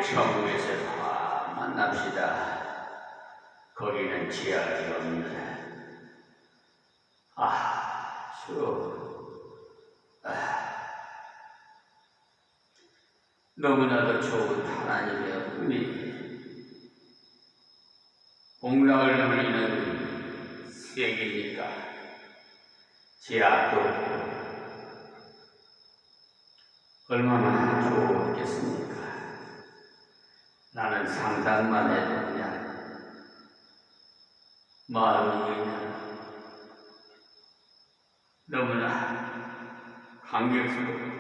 천국에서 다 만납시다. 거기는 지하가 없는 너무나도 좋은 하나님의 은혜, 공락을 누리는 세계니까 지하도 얼마나 좋겠습니까? 나는 상상만 해도 그냥 마음이 그냥 너무나 감격스럽고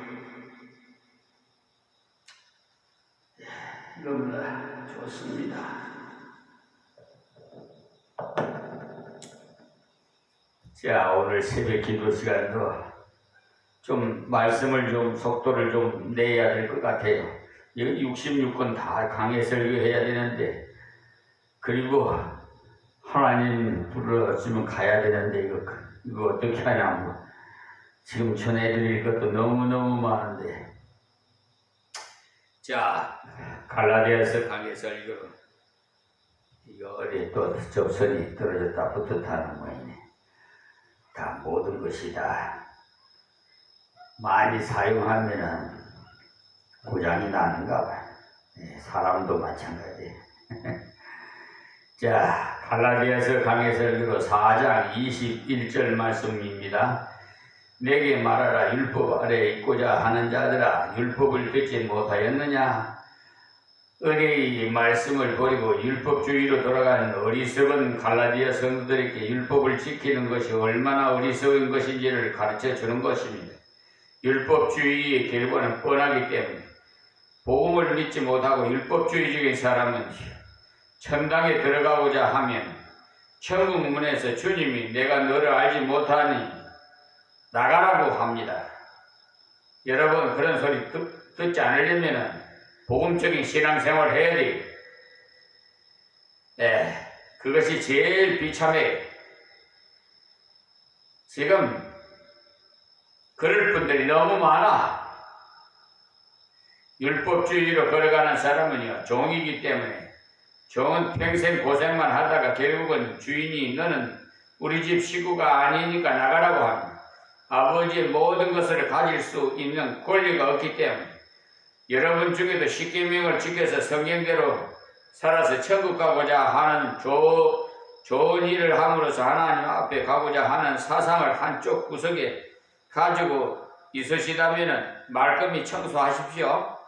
너무나 좋습니다. 자, 오늘 새벽 기도 시간도 좀 말씀을 좀 속도를 좀 내야 될 것 같아요. 이거 66권 다 강해 설교해야 되는데, 그리고 하나님 불러주면 가야 되는데 이거 어떻게 하냐 뭐. 지금 전해드릴 것도 너무너무 많은데. 자, 갈라디아서 강해 설교 이거 어디 또 접선이 떨어졌다 붙었다는 모양이네. 다 모든 것이 다 많이 사용하면은 고장이 나는가 봐. 사람도 마찬가지. 자, 갈라디아서 강해 설교로 4장 21절 말씀입니다. 내게 말하라. 율법 아래에 있고자 하는 자들아, 율법을 듣지 못하였느냐? 의뢰의 말씀을 버리고 율법주의로 돌아가는 어리석은 갈라디아 성도들에게 율법을 지키는 것이 얼마나 어리석은 것인지를 가르쳐 주는 것입니다. 율법주의의 결과는 뻔하기 때문에 복음을 믿지 못하고 율법주의적인 사람은 천당에 들어가고자 하면 천국 문에서 주님이 내가 너를 알지 못하니 나가라고 합니다. 여러분, 그런 소리 듣지 않으려면 복음적인 신앙생활을 해야 돼요. 그것이 제일 비참해요. 지금 그럴 분들이 너무 많아. 율법주의로 걸어가는 사람은요, 종이기 때문에 종은 평생 고생만 하다가 결국은 주인이 너는 우리 집 식구가 아니니까 나가라고 합니다. 아버지의 모든 것을 가질 수 있는 권리가 없기 때문에 여러분 중에도 십계명을 지켜서 성경대로 살아서 천국 가고자 하는 좋은 일을 함으로써 하나님 앞에 가고자 하는 사상을 한쪽 구석에 가지고 있으시다면 말끔히 청소하십시오.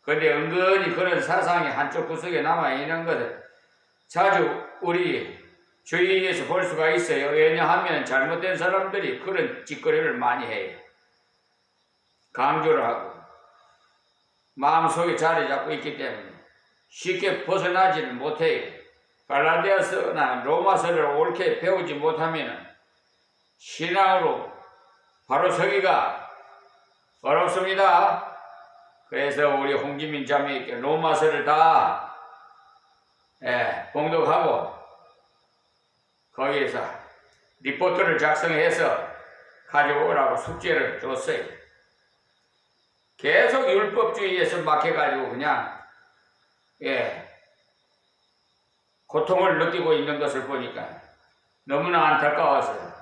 그런데 은근히 그런 사상이 한쪽 구석에 남아있는 것을 자주 우리 주위에서 볼 수가 있어요. 왜냐하면 잘못된 사람들이 그런 짓거리를 많이 해요. 강조를 하고 마음속에 자리 잡고 있기 때문에 쉽게 벗어나지는 못해요. 갈라디아서나 로마서를 옳게 배우지 못하면 신앙으로 바로 서기가 어렵습니다. 그래서 우리 홍지민 자매에게 로마서를 다 봉독하고 거기에서 리포트를 작성해서 가져오라고 숙제를 줬어요. 계속 율법주의에서 막혀가지고 그냥 고통을 느끼고 있는 것을 보니까 너무나 안타까워서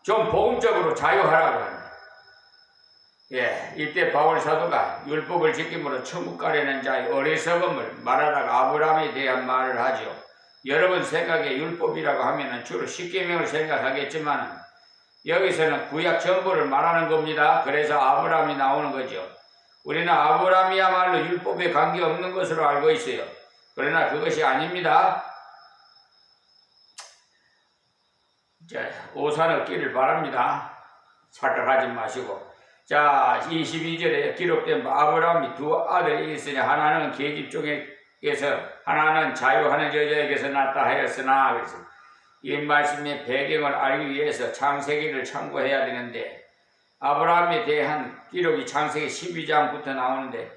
좀 복음적으로 자유하라고 합니다. 이때 바울 사도가 율법을 지킴으로 천국 가려는 자의 어리석음을 말하다가 아브라함에 대한 말을 하죠. 여러분 생각에 율법이라고 하면 주로 십계명을 생각하겠지만 여기서는 구약 전부를 말하는 겁니다. 그래서 아브라함이 나오는 거죠. 우리는 아브라함이야말로 율법에 관계없는 것으로 알고 있어요. 그러나 그것이 아닙니다. 오산 얻기를 바랍니다. 착각하지 마시고. 자, 22절에 기록된 아브라함이 두 아들이 있으니 하나는 계집 중에서 하나는 자유하는 여자에게서 낳았다 하였으나, 그래서 이 말씀의 배경을 알기 위해서 창세기를 참고해야 되는데 아브라함에 대한 기록이 창세기 12장부터 나오는데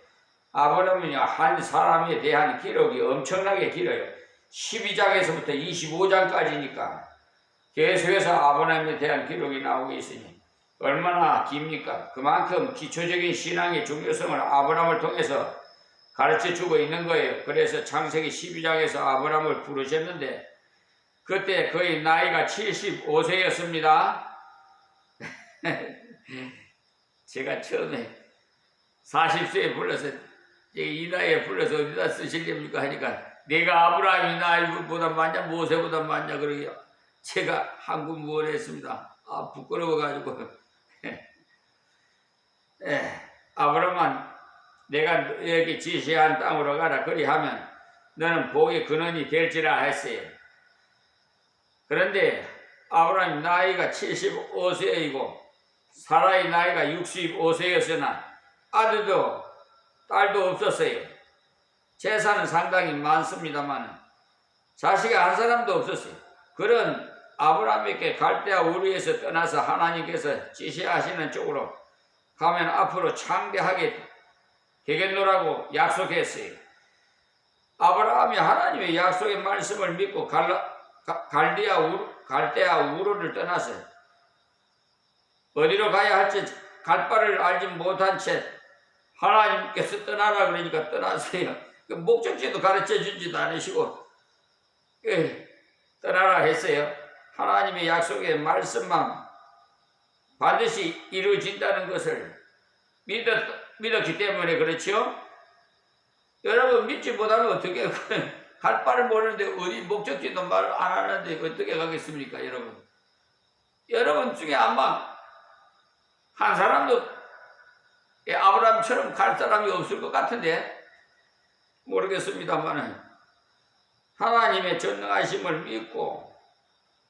아브라함은요, 한 사람에 대한 기록이 엄청나게 길어요. 12장에서부터 25장까지니까 계속해서 아브라함에 대한 기록이 나오고 있으니 얼마나 깁니까? 그만큼 기초적인 신앙의 중요성을 아브라함을 통해서 가르쳐 주고 있는 거예요. 그래서 창세기 12장에서 아브라함을 부르셨는데 그때 거의 나이가 75세였습니다. 제가 처음에 40세에 불러서 이 나이에 불러서 어디다 쓰시렵니까 하니까 내가 아브라함이 나이보다 많냐 모세보다 많냐 그러게 제가 한국무원했습니다. 부끄러워가지고 아브라함은 내가 여기 지시한 땅으로 가라 그리하면 너는 복의 근원이 될지라 했어요. 그런데 아브라함 나이가 75세이고 사라의 나이가 65세였으나 아들도 딸도 없었어요. 재산은 상당히 많습니다만 자식이 한 사람도 없었어요. 그런 아브라함에게 갈대아 우르에서 떠나서 하나님께서 지시하시는 쪽으로 가면 앞으로 창대하게 되겠노라고 약속했어요. 아브라함이 하나님의 약속의 말씀을 믿고 갈대아 우르를 떠나서 어디로 가야 할지 갈 바를 알지 못한 채 하나님께서 떠나라 그러니까 떠났어요. 목적지도 가르쳐 주지도 않으시고 떠나라 했어요. 하나님의 약속의 말씀만 반드시 이루어진다는 것을 믿었기 때문에 그렇죠. 여러분 믿지 못하면 어떻게 갈 바를 모르는데 어디 목적지도 말 안 하는데 어떻게 가겠습니까 여러분. 여러분 중에 아마 한 사람도 아브라함처럼 갈 사람이 없을 것 같은데 모르겠습니다만 하나님의 전능하심을 믿고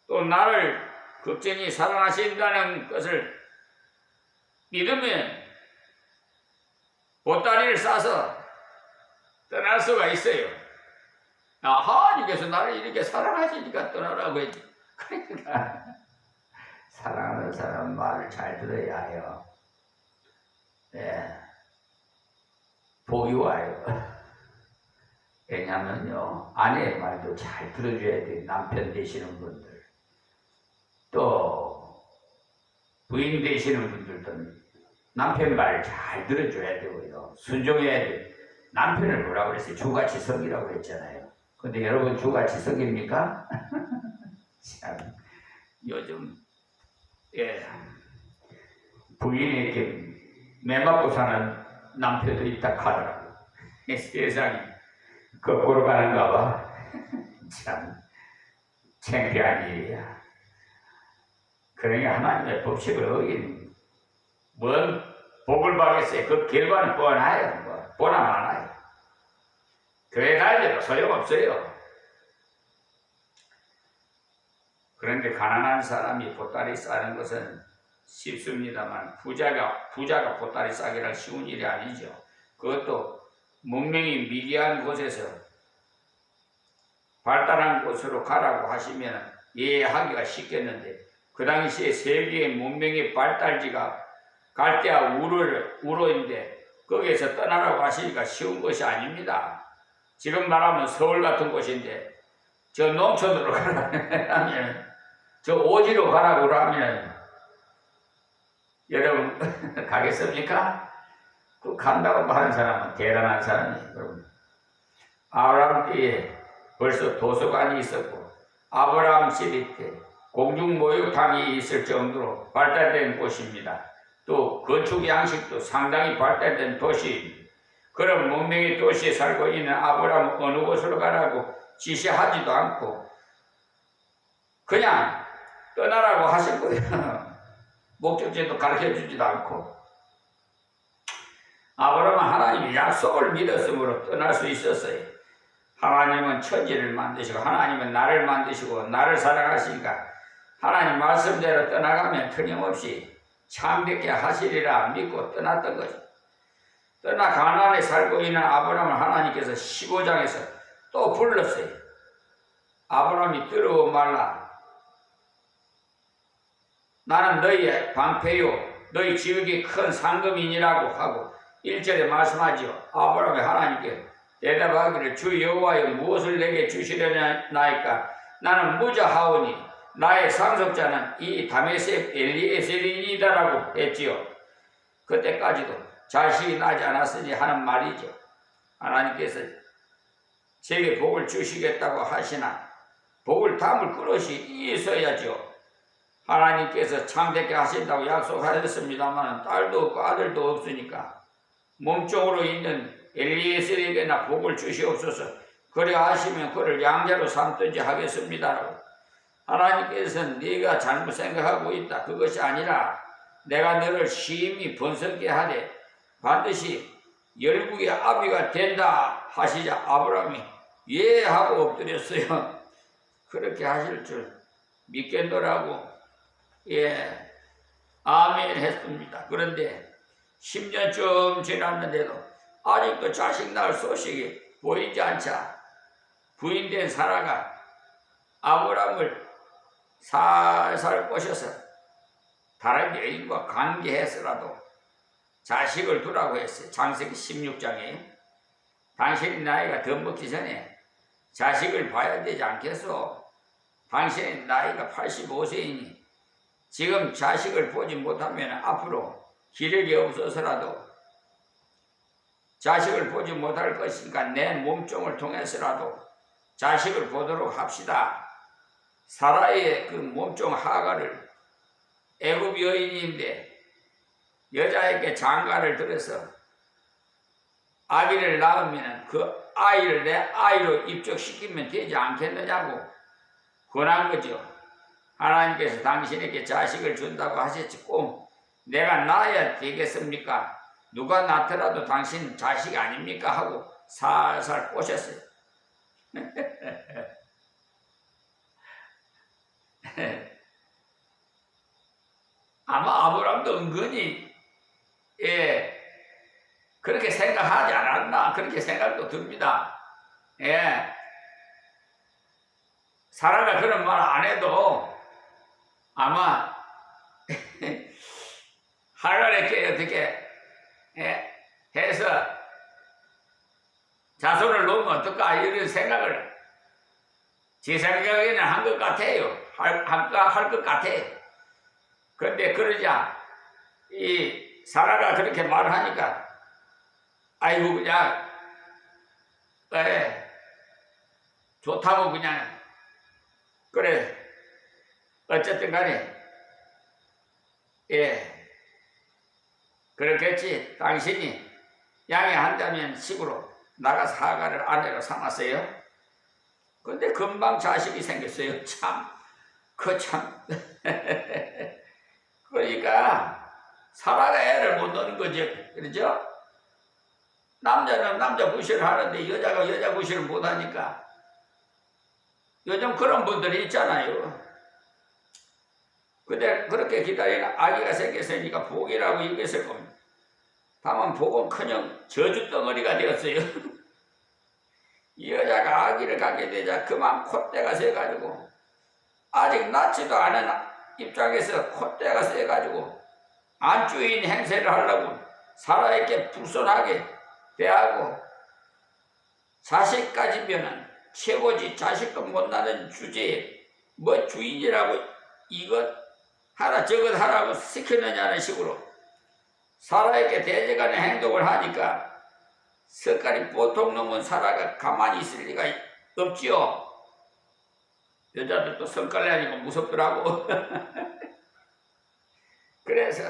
또 나를 극진히 사랑하신다는 것을 믿으면 보따리를 싸서 떠날 수가 있어요. 하나님께서 나를 이렇게 사랑하시니까 떠나라고 했지. 그러니까 사랑하는 사람 말을 잘 들어야 해요. 복이 와요. 왜냐면요, 아내의 말도 잘 들어줘야 돼요. 남편 되시는 분들. 또, 부인 되시는 분들도 남편 말을 잘 들어줘야 되고요. 순종해야 돼요. 남편을 뭐라고 그랬어요? 주같이 섬기라고 그랬잖아요. 근데 여러분 주같이 섬깁니까? 참, 요즘, 부인에게 매맞고 사는 남편도 있다 하더라고. 세상이 거꾸로 가는가 봐. 참 창피한 일이야. 그러니까 하나님의 법칙을 어긴 뭔 복을 받겠어요. 그 결과는 뻔해요. 뭐 보나 마나요. 교회 다니도 소용없어요. 그런데 가난한 사람이 보따리 싸는 것은 쉽습니다만 부자가 보따리 싸기란 쉬운 일이 아니죠. 그것도 문명이 미개한 곳에서 발달한 곳으로 가라고 하시면 이해하기가 쉽겠는데 그 당시에 세계의 문명의 발달지가 갈대아 우르인데 거기에서 떠나라고 하시니까 쉬운 것이 아닙니다. 지금 말하면 서울 같은 곳인데 저 농촌으로 가라면 저 오지로 가라고 하면 여러분 가겠습니까? 그 간다고 하는 사람은 대단한 사람이에요. 여러분. 아브라함 때에 벌써 도서관이 있었고 아브라함 시대 때 공중 목욕탕이 있을 정도로 발달된 곳입니다. 또 건축 양식도 상당히 발달된 도시입니다. 그런 문명의 도시에 살고 있는 아브라함은 어느 곳으로 가라고 지시하지도 않고 그냥 떠나라고 하신 거예요. 목적지도 가르쳐주지도 않고 아브라함은 하나님의 약속을 믿었으므로 떠날 수 있었어요. 하나님은 천지를 만드시고 하나님은 나를 만드시고 나를 사랑하시니까 하나님 말씀대로 떠나가면 틀림없이 참되게 하시리라 믿고 떠났던 거죠. 떠나 가나안에 살고 있는 아브라함을 하나님께서 15장에서 또 불렀어요. 아브라함이 들어 말라. 나는 너희의 방패요 너희 지극히 큰 상급이니라고 하고 1절에 말씀하지요. 아브라함이 하나님께 대답하기를 주 여호와여 무엇을 내게 주시려나이까 나는 무자하오니 나의 상속자는 이 다메섹 엘리에셀이니다라고 했지요. 그때까지도 자식이 나지 않았으니 하는 말이죠. 하나님께서 제게 복을 주시겠다고 하시나 복을 담을 그릇이 있어야죠. 하나님께서 창대케 하신다고 약속하셨습니다만 딸도 없고 아들도 없으니까 몸종으로 있는 엘리에셀에게나 복을 주시옵소서. 그래 하시면 그를 양자로 삼든지 하겠습니다라고. 하나님께서는 네가 잘못 생각하고 있다. 그것이 아니라 내가 너를 심히 번성케 하되 반드시 열국의 아비가 된다 하시자 아브라함이 예 하고 엎드렸어요. 그렇게 하실 줄 믿겠노라고 예 아멘 했습니다. 그런데 10년쯤 지났는데도 아직도 자식 낳을 소식이 보이지 않자 부인된 사라가 아브라함을 살살 꼬셔서 다른 여인과 관계해서라도 자식을 두라고 했어요. 창세기 16장에 당신의 나이가 더 먹기 전에 자식을 봐야 되지 않겠소? 당신의 나이가 85세이니 지금 자식을 보지 못하면 앞으로 기력이 없어서라도 자식을 보지 못할 것이니까 내 몸종을 통해서라도 자식을 보도록 합시다. 사라의 그 몸종 하가를 애굽 여인인데 여자에게 장가를 들어서 아기를 낳으면 그 아이를 내 아이로 입적시키면 되지 않겠느냐고 권한 거죠. 하나님께서 당신에게 자식을 준다고 하셨지 꼭 내가 낳아야 되겠습니까? 누가 낳더라도 당신 자식 아닙니까? 하고 살살 꼬셨어요. 아마 아브라함도 은근히 그렇게 생각하지 않았나 그렇게 생각도 듭니다. 사라가 그런 말 안 해도 아마 하갈에게 어떻게 해서 자손을 놓으면 어떨까 이런 생각을 제 생각에는 한 것 같아요. 할 것 같아요. 그런데 그러자 이 사라가 그렇게 말하니까 아이고 그냥 좋다고 그냥 그래 어쨌든 간에 그렇겠지. 당신이 양해한다면 식으로 나가서 하갈을 아내로 삼았어요. 근데 금방 자식이 생겼어요. 참 그러니까 사라가 애를 못 넣는 거죠. 그렇죠? 남자는 남자 구실을 하는데 여자가 여자 구실을 못 하니까 요즘 그런 분들이 있잖아요. 근데 그렇게 기다리는 아기가 생겼으니까 복이라고 얘기했을 겁니다. 다만 복은커녕 저주 덩어리가 되었어요. 이 여자가 아기를 갖게 되자 그만 콧대가 세가지고 아직 낳지도 않은 입장에서 콧대가 세가지고 안주인 행세를 하려고 사라에게 불손하게 대하고 자식까지면은 최고지. 자식도 못 낳는 주제에 뭐 주인이라고 이것 하라 저것 하라고 시키느냐는 식으로 사라에게 대적하는 행동을 하니까 석깔이 보통 넘은 사라가 가만히 있을 리가 없지요. 여자들도 성깔 내니까 무섭더라고. 그래서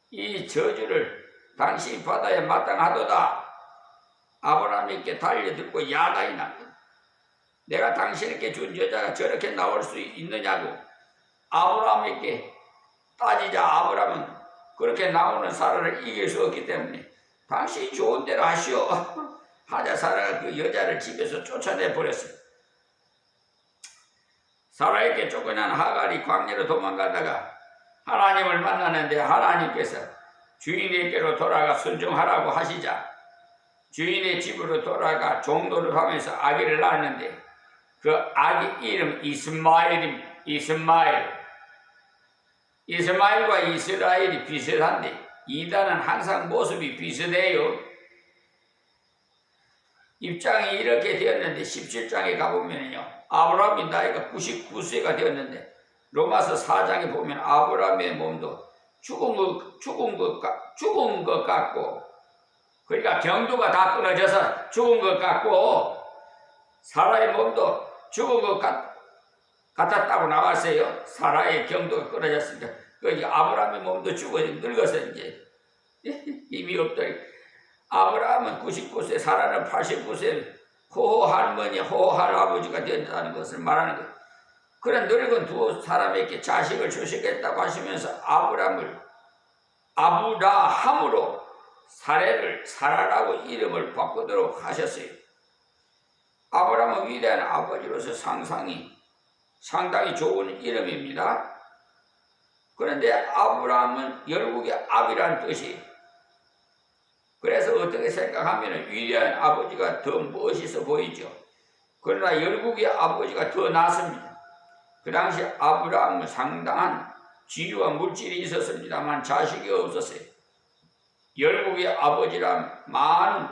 이 저주를 당신이 받아야 마땅하도다. 아브라함에게 달려들고 야단이 납니다. 내가 당신에게 준 여자가 저렇게 나올 수 있느냐고 아브라함에게 따지자 아브라함은 그렇게 나오는 사라를 이길 수 없기 때문에 당신이 좋은 대로 하시오. 하자 사라가 그 여자를 집에서 쫓아내 버렸어요. 사라에게 쫓겨난 하갈이 광야로 도망가다가 하나님을 만나는데 하나님께서 주인에게로 돌아가 순종하라고 하시자 주인의 집으로 돌아가 종노를 하면서 아기를 낳았는데 그 아기 이름 이스마엘입니다. 이스마엘과 이스라엘이 비슷한데 이단은 항상 모습이 비슷해요. 입장이 이렇게 되었는데 17장에 가보면요 아브라함이 나이가 99세가 되었는데 로마서 4장에 보면 아브라함의 몸도 죽은 것 같고 그러니까 경도가 다 끊어져서 죽은 것 같고 사라의 몸도 죽은 것 같았다고 나왔어요. 사라의 경도가 끊어졌으니까. 그 아브라함의 몸도 죽어 늙어서 이제 힘이 없더니 아브라함은 99세, 사라는 89세, 호호 할머니, 호호 할아버지가 된다는 것을 말하는 거예요. 그런 늙은 두 사람에게 자식을 주시겠다고 하시면서 아브라함을 아브라함으로 사라라고 이름을 바꾸도록 하셨어요. 아브라함은 위대한 아버지로서 상당히 좋은 이름입니다. 그런데 아브라함은 열국의 압이라는 뜻이, 그래서 어떻게 생각하면 위대한 아버지가 더 멋있어 보이죠. 그러나 열국의 아버지가 더 낫습니다. 그 당시 아브라함은 상당한 지위와 물질이 있었습니다만 자식이 없었어요. 열국의 아버지란 많은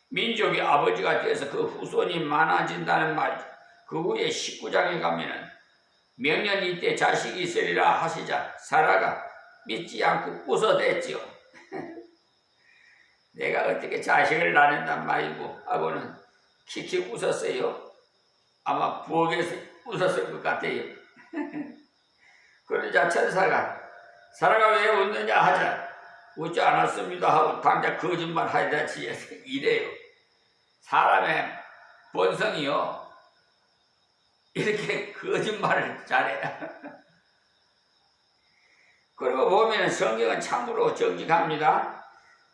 민족의 아버지가 돼서 그 후손이 많아진다는 말이죠. 그 후에 19장에 가면은 명년 이때 자식이 있으리라 하시자 사라가 믿지 않고 웃어댔지요. 내가 어떻게 자식을 낳는단 말이고 하고는 킥킥 웃었어요. 아마 부엌에서 웃었을 것 같아요. 그러자 천사가 사라가 왜 웃느냐 하자 웃지 않았습니다 하고 당장 거짓말 하다지 이래요. 사람의 본성이요 이렇게 거짓말을 잘해요. 그리고 보면 성경은 참으로 정직합니다.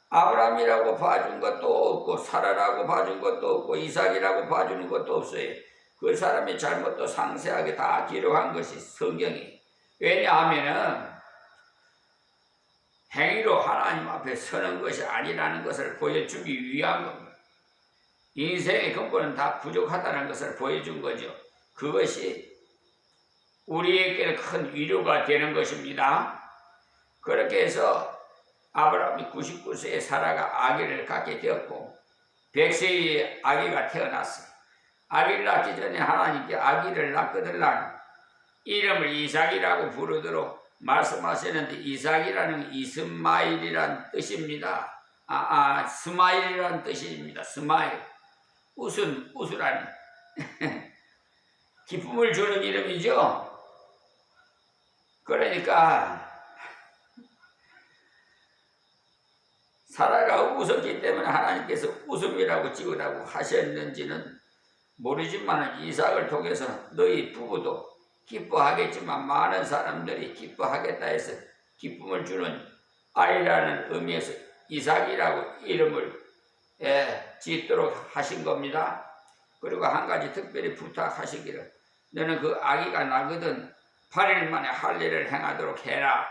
아브라함이라고 봐준 것도 없고 사라라고 봐준 것도 없고 이삭이라고 봐주는 것도 없어요. 그 사람의 잘못도 상세하게 다 기록한 것이 성경이. 왜냐하면은 행위로 하나님 앞에 서는 것이 아니라는 것을 보여주기 위한 겁니다. 인생의 근본은 다 부족하다는 것을 보여준 거죠. 그것이 우리에게 큰 위로가 되는 것입니다. 그렇게 해서 아브라함이 99세에 사라가 아기를 갖게 되었고 100세에 아기가 태어났어요. 아기를 낳기 전에 하나님께 아기를 낳거들랑 이름을 이삭이라고 부르도록 말씀하시는데 이삭이라는 이스마일이란 뜻입니다. 스마일이란 뜻입니다. 스마일. 웃으라니. 기쁨을 주는 이름이죠. 그러니까 사라가 웃었기 때문에 하나님께서 웃음이라고 지으라고 하셨는지는 모르지만 이삭을 통해서 너희 부부도 기뻐하겠지만 많은 사람들이 기뻐하겠다 해서 기쁨을 주는 아이라는 의미에서 이삭이라고 이름을 짓도록 하신 겁니다. 그리고 한 가지 특별히 부탁하시기를 너는 그 아기가 나거든 8일 만에 할례를 행하도록 해라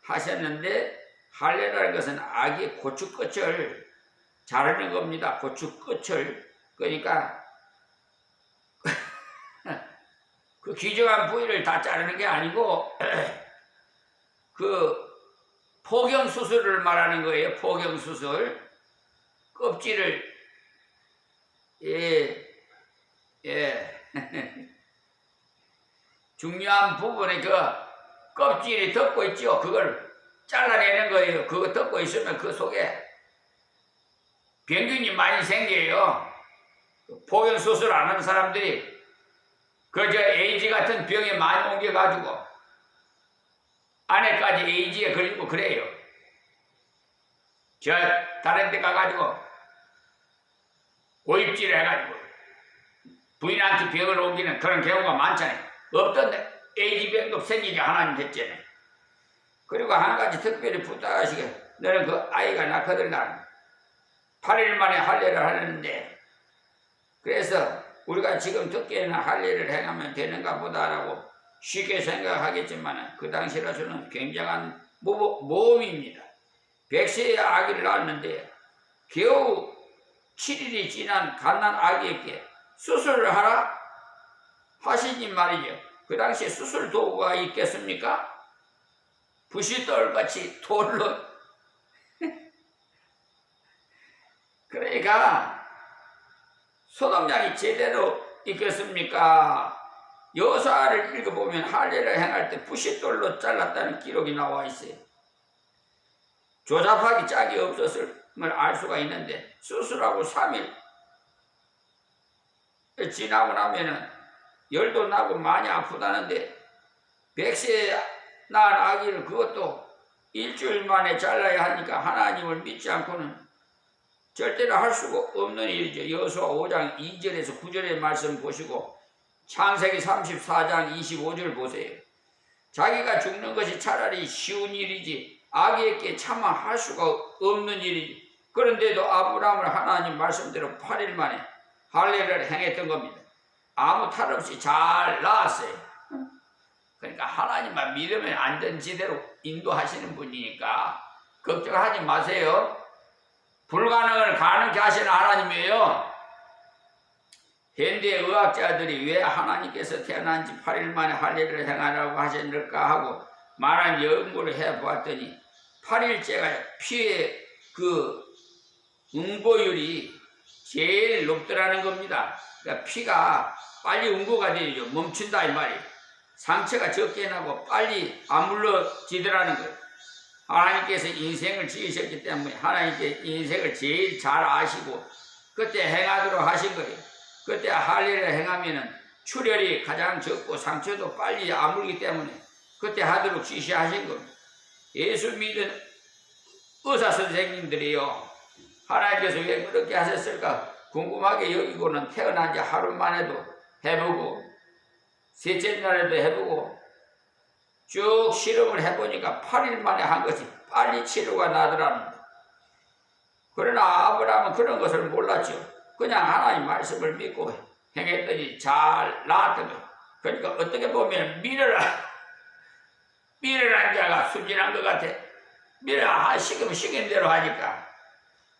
하셨는데 할례라는 것은 아기의 고추끝을 자르는 겁니다. 고추끝을. 그러니까 그 귀중한 부위를 다 자르는 게 아니고 그 포경수술을 말하는 거예요. 포경수술. 껍질을 중요한 부분에 그 껍질이 덮고 있죠. 그걸 잘라내는 거예요. 그거 덮고 있으면 그 속에 병균이 많이 생겨요. 포경수술 안 하는 사람들이 그저 에이즈 같은 병에 많이 옮겨가지고 안에까지 에이즈에 걸리고 그래요. 저 다른 데 가가지고 고입질을 해가지고 부인한테 병을 옮기는 그런 경우가 많잖아요. 없던데 에이즈 병도 생기게 하나님 됐잖아요. 그리고 한 가지 특별히 부탁하시게 너는 그 아이가 낳거들랑 8일 만에 할례를 하는데 그래서 우리가 지금 듣기에는 할례를 행하면 되는가 보다라고 쉽게 생각하겠지만 그 당시로서는 굉장한 모험입니다. 100세의 아기를 낳았는데 겨우 7일이 지난 갓난 아기에게 수술을 하라 하시니 말이죠. 그 당시에 수술 도구가 있겠습니까? 부싯돌같이 돌로 그러니까 소독약이 제대로 있겠습니까? 여사를 읽어보면 할례를 행할 때 부싯돌로 잘랐다는 기록이 나와 있어요. 조잡하기 짝이 알 수가 있는데 수술하고 3일 지나고 나면은 열도 나고 많이 아프다는데 100세 낳은 아기를 그것도 일주일 만에 잘라야 하니까 하나님을 믿지 않고는 절대로 할 수가 없는 일이죠. 여호수아 5장 2절에서 9절의 말씀 보시고 창세기 34장 25절 보세요. 자기가 죽는 것이 차라리 쉬운 일이지 아기에게 차마 할 수가 없는 일이지. 그런데도 아브라함을 하나님 말씀대로 8일 만에 할례를 행했던 겁니다. 아무 탈 없이 잘 낳았어요. 그러니까 하나님만 믿으면 안전지대로 인도하시는 분이니까 걱정하지 마세요. 불가능을 가능케 하시는 하나님이에요. 현대 의학자들이 왜 하나님께서 태어난 지 8일 만에 할례를 행하라고 하셨을까 하고 많은 연구를 해보았더니 8일째가 피의 그 응고율이 제일 높더라는 겁니다. 그러니까 피가 빨리 응고가 되죠. 멈춘다 이 말이에요. 상처가 적게 나고 빨리 안 물러지더라는 거예요. 하나님께서 인생을 지으셨기 때문에 하나님께 인생을 제일 잘 아시고 그때 행하도록 하신 거예요. 그때 할례를 행하면은 출혈이 가장 적고 상처도 빨리 아물기 때문에 그때 하도록 지시하신 겁니다. 예수 믿은 의사 선생님들이요, 하나님께서 왜 그렇게 하셨을까 궁금하게 여기고는 태어난 지 하루 만에도 해보고 셋째 날에도 해보고 쭉 실험을 해보니까 8일 만에 한 것이 빨리 치료가 나더랍니다. 그러나 아브라함은 그런 것을 몰랐죠. 그냥 하나님 말씀을 믿고 행했더니 잘 나았던 거예요. 그러니까 어떻게 보면 미련한 자가 순진한 것 같아. 시키는 대로 하니까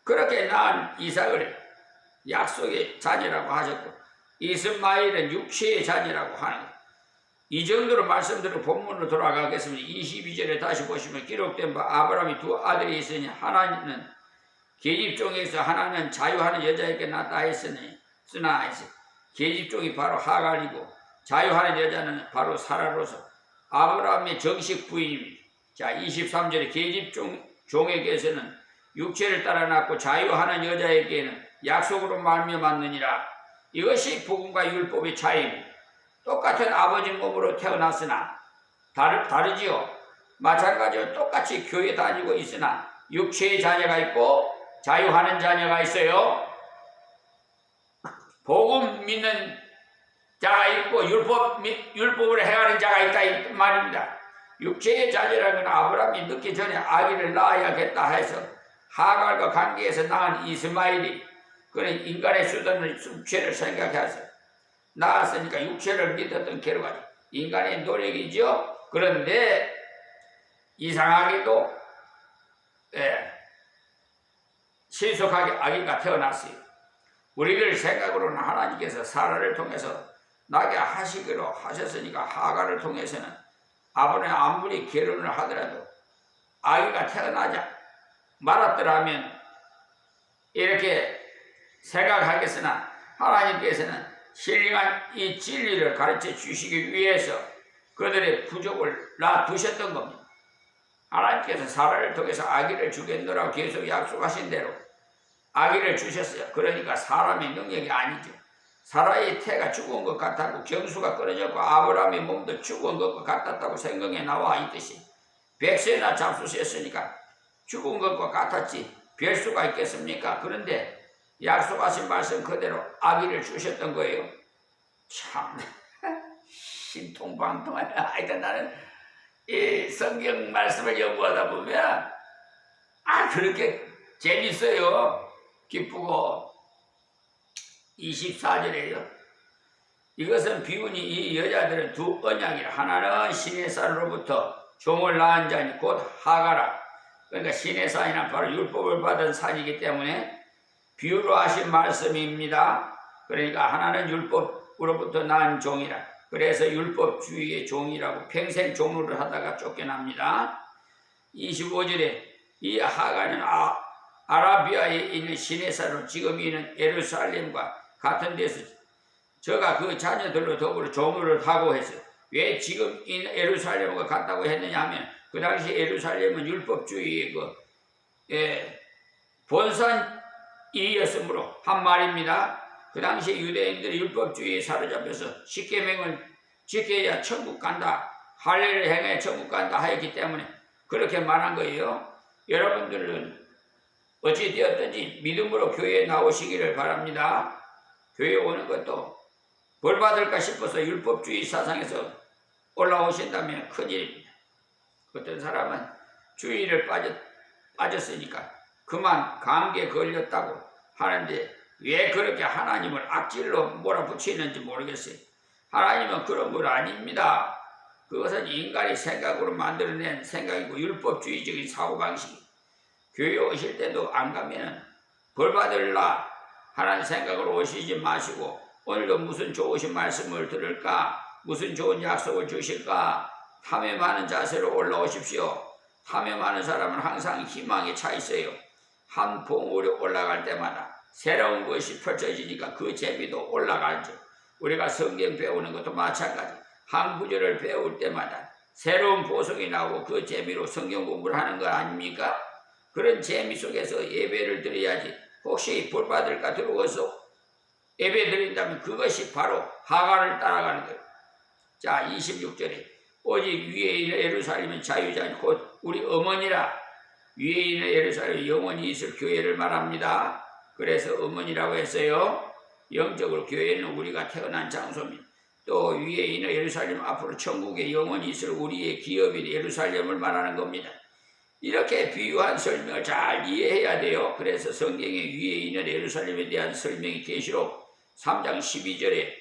그렇게 낳은 이삭을 약속의 자녀라고 하셨고 이스마엘은 육체의 자녀라고 하는 거예요. 이 정도로 말씀드리고 본문으로 돌아가겠습니다. 22절에 다시 보시면 기록된 바 아브라함이 두 아들이 있으니 하나는 계집종에서 하나는 자유하는 여자에게 낳았다 했으니 쓰나 계집종이 바로 하갈이고 자유하는 여자는 바로 사라로서 아브라함의 정식 부인입니다. 자, 23절에 계집종에게서는 육체를 따라 낳고 자유하는 여자에게는 약속으로 말미암았느니라. 이것이 복음과 율법의 차이입니다. 똑같은 아버지 몸으로 태어났으나 다르지요. 마찬가지로 똑같이 교회 다니고 있으나 육체의 자녀가 있고 자유하는 자녀가 있어요. 복음 믿는 자가 있고 율법으로 행하는 자가 있다 이 말입니다. 육체의 자녀라는 건 아브라함이 늦기 전에 아기를 낳아야겠다 해서 하갈과 관계에서 낳은 이스마엘이 그는 인간의 수단을 육체를 생각해서 낳았으니까 육체를 믿었던 결과지 인간의 노력이죠. 그런데 이상하게도 신속하게 아기가 태어났어요. 우리들 생각으로는 하나님께서 사라를 통해서 나게 하시기로 하셨으니까 하갈을 통해서는 아버지 아무리 결혼을 하더라도 아기가 태어나지 말았더라면 이렇게 생각하겠으나 하나님께서는 신령한 이 진리를 가르쳐 주시기 위해서 그들의 부족을 놔두셨던 겁니다. 하나님께서 사라를 통해서 아기를 주겠노라고 계속 약속하신 대로 아기를 주셨어요. 그러니까 사람의 능력이 아니죠. 사라의 태가 죽은 것 같았고 경수가 끊어졌고 아브라함의 몸도 죽은 것 같았다고 성경에 나와 있듯이 100세나 잡수셨으니까 죽은 것과 같았지 별 수가 있겠습니까? 그런데 약속하신 말씀 그대로 아기를 주셨던 거예요. 참 신통방통하네. 하여튼 나는 이 성경 말씀을 연구하다 보면 그렇게 재밌어요. 기쁘고 24절에요. 이것은 비운이 이 여자들은 두 언약이라. 하나는 신의 쌀로부터 종을 낳은 자니 곧 하가라. 그러니까 신의 산이란 바로 율법을 받은 산이기 때문에 비유로 하신 말씀입니다. 그러니까 하나는 율법으로부터 낳은 종이라. 그래서 율법주의의 종이라고 평생 종로를 하다가 쫓겨납니다. 25절에 이 하가는 아라비아에 있는 시내사로 지금 있는 예루살렘과 같은 데서 저가 그 자녀들로 더불어 종로를 하고 해서 왜 지금 있는 예루살렘과 같다고 했느냐 하면 그 당시 예루살렘은 율법주의의 본선이었으므로 한 말입니다. 그 당시 유대인들이 율법주의에 사로잡혀서 십계명을 지켜야 천국 간다, 할례를 행해야 천국 간다 하였기 때문에 그렇게 말한 거예요. 여러분들은 어찌되었든지 믿음으로 교회에 나오시기를 바랍니다. 교회에 오는 것도 벌 받을까 싶어서 율법주의 사상에서 올라오신다면 큰일입니다. 어떤 사람은 주의를 빠졌으니까 그만 감기에 걸렸다고 하는데 왜 그렇게 하나님을 악질로 몰아붙이는지 모르겠어요. 하나님은 그런 분 아닙니다. 그것은 인간이 생각으로 만들어낸 생각이고 율법주의적인 사고방식이. 교회 오실 때도 안 가면은 벌 받을라 하는 생각으로 오시지 마시고 오늘도 무슨 좋으신 말씀을 들을까, 무슨 좋은 약속을 주실까 탐험하는 자세로 올라오십시오. 탐험하는 사람은 항상 희망에 차 있어요. 한 봉우리 올라갈 때마다 새로운 것이 펼쳐지니까 그 재미도 올라가죠. 우리가 성경 배우는 것도 마찬가지. 한 구절을 배울 때마다 새로운 보석이 나오고 그 재미로 성경 공부를 하는 거 아닙니까? 그런 재미 속에서 예배를 드려야지. 혹시 볼 받을까 들어와서 예배 드린다면 그것이 바로 하가를 따라가는 거예요. 자, 26절에 오직 위에 있는 예루살렘은 자유자니 곧 우리 어머니라. 위에 있는 예루살렘 영원히 있을 교회를 말합니다. 그래서 어머니라고 했어요. 영적으로 교회는 우리가 태어난 장소입니다. 또 위에 있는 예루살렘 앞으로 천국에 영원히 있을 우리의 기업인 예루살렘을 말하는 겁니다. 이렇게 비유한 설명을 잘 이해해야 돼요. 그래서 성경에 위에 있는 예루살렘에 대한 설명이 계시록 3장 12절에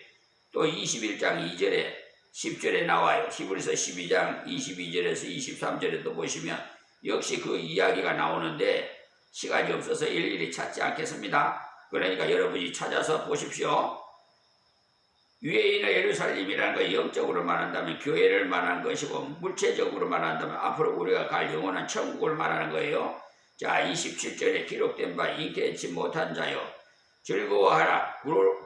또 21장 2절에 10절에 나와요. 히브리서 12장 22절에서 23절에도 보시면 역시 그 이야기가 나오는데 시간이 없어서 일일이 찾지 않겠습니다. 그러니까 여러분이 찾아서 보십시오. 위에 있는 예루살렘이라는 건 영적으로 말한다면 교회를 말하는 것이고 물체적으로 말한다면 앞으로 우리가 갈 영원한 천국을 말하는 거예요. 자, 27절에 기록된 바 잉태치 못한 자여 즐거워하라.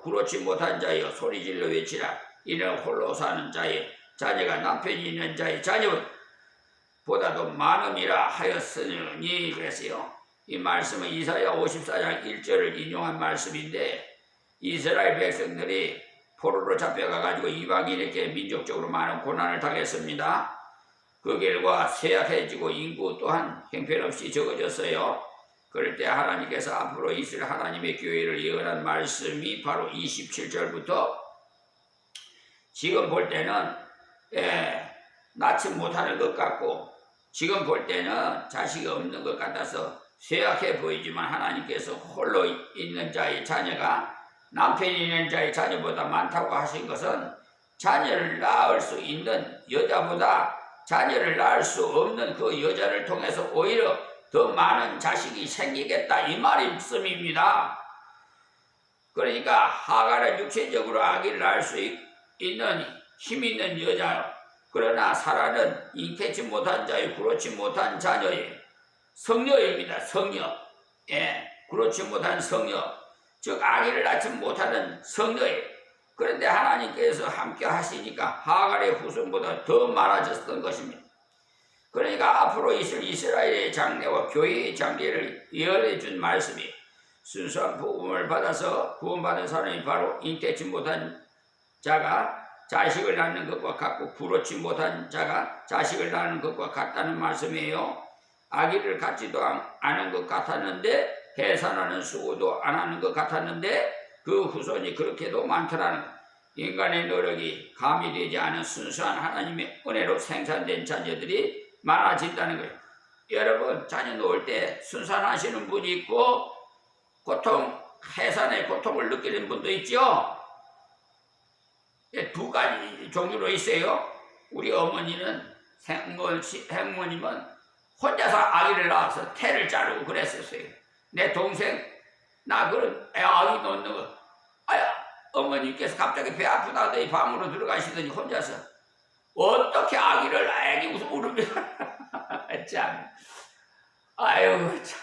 구로치 못한 자여 소리질러 외치라. 이는 홀로 사는 자의 자녀가 남편이 있는 자의 자녀보다도 많음이라 하였으니 그랬어요. 이 말씀은 이사야 54장 1절을 인용한 말씀인데 이스라엘 백성들이 포로로 잡혀가가지고 이방인에게 민족적으로 많은 고난을 당했습니다. 그 결과 쇠약해지고 인구 또한 형편없이 적어졌어요. 그럴 때 하나님께서 앞으로 있을 하나님의 교회를 예언한 말씀이 바로 27절부터 지금 볼 때는 낳지 못하는 것 같고 지금 볼 때는 자식이 없는 것 같아서 쇠약해 보이지만 하나님께서 홀로 있는 자의 자녀가 남편이 있는 자의 자녀보다 많다고 하신 것은 자녀를 낳을 수 있는 여자보다 자녀를 낳을 수 없는 그 여자를 통해서 오히려 더 많은 자식이 생기겠다 이 말씀입니다. 그러니까 하갈은 육체적으로 아기를 낳을 수 있는 힘 있는 여자, 그러나 사라는 잉태치 못한 자의 구로치 못한 자녀의 성녀입니다. 성녀. 구로치 못한 성녀. 즉 아기를 낳지 못하는 성녀예요. 그런데 하나님께서 함께 하시니까 하갈의 후손보다 더 많아졌던 것입니다. 그러니까 앞으로 있을 이스라엘의 장래와 교회의 장래를 예언해 준 말씀이 순수한 복음을 받아서 구원받은 사람이 바로 잉태치 못한 자가 자식을 낳는 것과 같고 구로치 못한 자가 자식을 낳는 것과 같다는 말씀이에요. 아기를 갖지도 않은 것 같았는데 해산하는 수고도 안 하는 것 같았는데 그 후손이 그렇게도 많더라는 것. 인간의 노력이 가미되지 않은 순수한 하나님의 은혜로 생산된 자녀들이 많아진다는 거예요. 여러분 자녀 놓을 때 순산하시는 분이 있고 해산의 고통을 느끼는 분도 있죠. 두 가지 종류로 있어요. 우리 어머니는 행모님은 혼자서 아기를 낳아서 태를 자르고 그랬었어요. 내 동생 나 그런 아기 놓는 거 어머니께서 갑자기 배 아프다더니 방으로 들어가시더니 혼자서 어떻게 아기를 애기 무슨 울음이 참 아유 참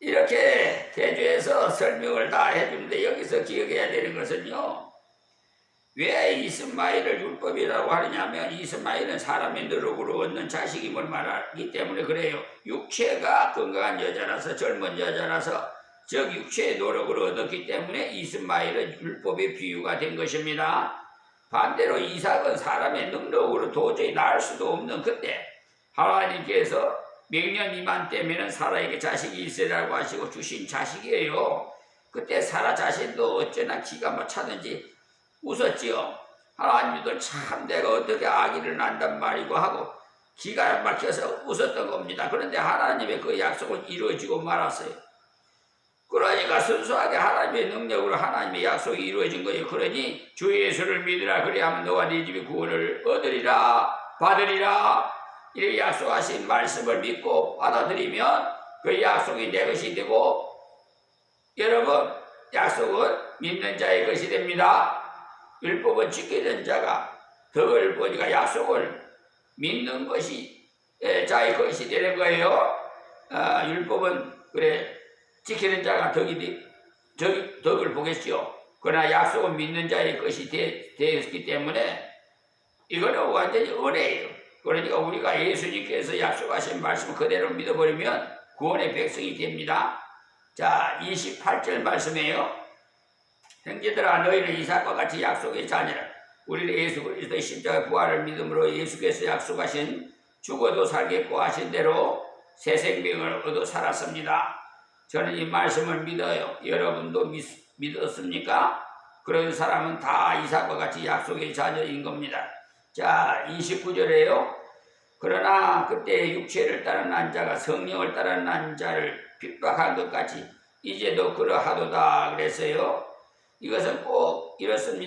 이렇게 대주에서 설명을 다 해주는데 여기서 기억해야 되는 것은요 왜 이스마엘을 율법이라고 하느냐면 이스마엘은 사람의 노력으로 얻는 자식임을 말하기 때문에 그래요. 육체가 건강한 여자라서 젊은 여자라서 즉 육체의 노력으로 얻었기 때문에 이스마엘은 율법의 비유가 된 것입니다. 반대로 이삭은 사람의 능력으로 도저히 낳을 수도 없는 그때 하나님께서 명년 미만 때면은 사라에게 자식이 있으라고 하시고 주신 자식이에요. 그때 사라 자신도 어쩌나 기가 뭐 차든지 웃었지요. 하나님도 참 내가 어떻게 아기를 낳는단 말이고 하고 기가 막혀서 웃었던 겁니다. 그런데 하나님의 그 약속은 이루어지고 말았어요. 그러니까 순수하게 하나님의 능력으로 하나님의 약속이 이루어진 거예요. 그러니 주 예수를 믿으라 그리하면 너와 네 집이 구원을 얻으리라 받으리라 이렇게 약속하신 말씀을 믿고 받아들이면 그 약속이 내 것이 되고 여러분 약속은 믿는 자의 것이 됩니다. 율법은 지키는 자가 덕을 보니까 약속을 믿는 것이 자의 것이 되는 거예요. 율법은 그래 지키는 자가 덕을 보겠지요. 그러나 약속은 믿는 자의 것이 되었기 때문에 이거는 완전히 은혜예요. 그러니까 우리가 예수님께서 약속하신 말씀 그대로 믿어버리면 구원의 백성이 됩니다. 자, 28절 말씀이에요. 형제들아 너희는 이삭과 같이 약속의 자녀라. 우리는 예수 그리스도의 십자가 부활을 믿음으로 예수께서 약속하신 죽어도 살겠고 하신 대로 새 생명을 얻어 살았습니다. 저는 이 말씀을 믿어요. 여러분도 믿었습니까? 그런 사람은 다 이삭과 같이 약속의 자녀인 겁니다. 자, 29절에요. 그러나 그때 육체를 따른 난 자가 성령을 따른 난 자를 핍박한 것 같이 이제도 그러하도다 그랬어요. 이것은 꼭 이렇습니다.